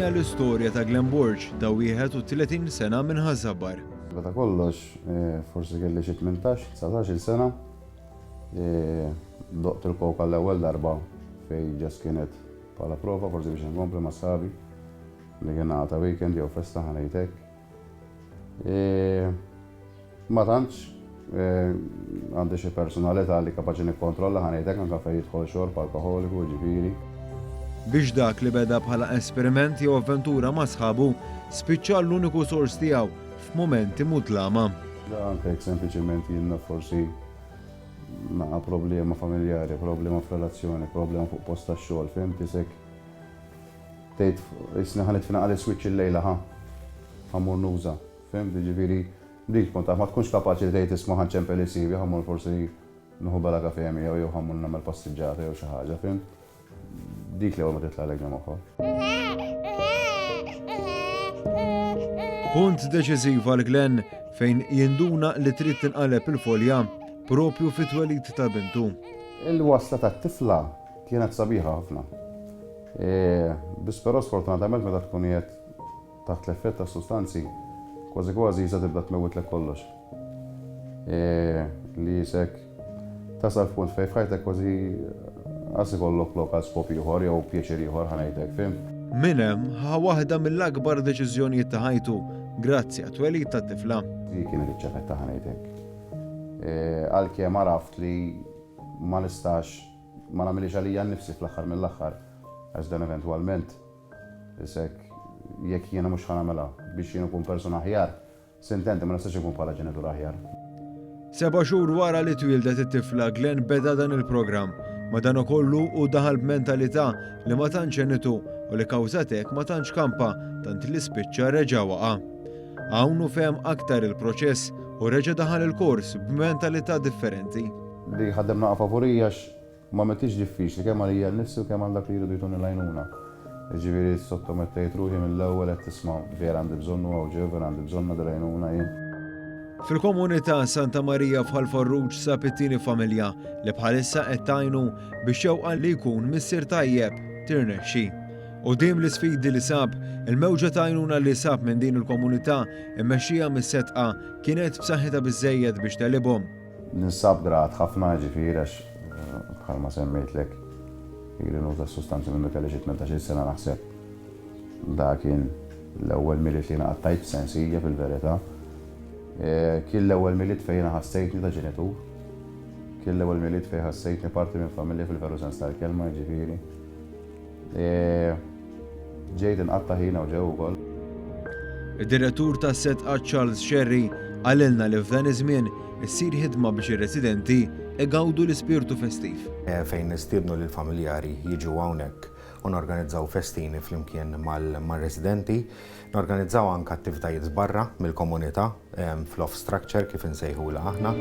hija l-istorja ta' Glenborge da' 31 sena minn Ħażabar. Beta kollox, forsi kelli xi 18-19 sena, doqt il-koka l-ewwel darba fej ġas kienet bħala prova forsi biex nkompli ma' sħabi li kien għata weekend jew festa ħanejtek. Ma tantx għandi xi personalità li kapaċi nikkontrolla ħanejtek anke fejn jidħol xorb alkoholiku ġifieri. Biex dak li beda bħala esperiment jew avventura ma' sħabu spiċċa l-uniku sors tiegħu f'mumenti mutlama. Da anke jekk sempliċement jiena forsi naqa' problema familjari, problema f'relazzjoni, problema fuq post tax-xogħol, fimt isek tgħid isni ħanet finaqal is-switch il-lejla ħammur nuża, fimt jiġifieri dik kont ma tkunx kapaċi li tgħid isma' ħanċempel isibi ħammur forsi nieħu bala kafè jew ħammur nagħmel passiġġata jew xi ħaġa, fimt? Dik li ma titla' lek moħħok. Punt deċiżiv għal Glenn fejn jinduna li trid tinqaleb il-folja propju fit-twelid ta' bintu. Il-wasla tat-tifla kienet sabiħa ħafna. Biss però sfortunatament meta tkun qiegħed taħt l-effett ta' sustanzi, kważi jisa tibda tmewwitlek kollox. Li jisek tasal f'punt fejn f'ħajtek kważi għas ikollok lokal skop ieħor jew pjaċir ieħor ħanejtek, fimt? Min hemm waħda mill-akbar deċiżjonijiet ta' ħajtu grazzi għat-twelid tat-tifla. Dik kienet iċ-ċefetta ħanejtek. Għalkemm għaraft li ma nistax ma nagħmilx għalija nnifsi fl-aħħar mill-aħħar għax dan eventwalment isek jekk jiena mhux ħanamela biex jien ikun persuna aħjar, sintenti ma nistax ikun bħala ġenitur aħjar. 7 xhur wara li twildet it-tifla Glenn beda dan il-programm ma dan ukollu u daħal b'mentalità li ma tantx enitu u li kawżat hekk ma tantx kampa tant li spiċċa reġa' waqa'. Hawn hu fehem aktar il-proċess u reġa' daħal il-kors b'mentalità differenti. Li ħaddemna favorija ma metix diffiċli kemm għalija nnifsi u kemm għal dak li jridu jtuni l-għajnuna. Ġifieri sottomettejt ruħi mill-ewwel qed tisma' vera għandi bżonnu hawn ġew vera għandi bżonna dil-għajnuna jien. Fil-komunità Santa Marija f'Ħal Farruġ sab it-tieni familja li bħalissa qed tgħinu biex xewqa li jkun missier tajjeb tirnexxi. U dim l-isfidi li sab, il-mewġa ta' għajnuna li sab minn din il-komunità immexxija mis-setqa kienet b'saħħitha biżżejjed biex telibhom. Ninsab grat ħafna ġifieri għax bħalma semmejtlek ili nuża s-sustanzi minnu kelli xi 18 sena naħseb. Da kien l-ewwel miliet li naqattajt b'sensija fil-verità. Kien l-ewwel miliet fejn ħassejtni ta' ġenitur. Kien l-ewwel miliet fejn ħassejtni parti minn familja fil-veru sens tal-kelma ġifieri. Ġejt inqatta' ħina u ġew ukoll. Id-direttur tas-setqa Charles Sherry għalilna li f'dan iż-żmien issir ħidma biex ir-residenti igawdu l-ispirtu festiv. Fejn nistiednu lill familjari jiġu hawnhekk u norganizzaw festini flimkien mal-residenti, norganizzaw anke attivitajiet barra mill-komunità fl-off structure kif insejħula aħna.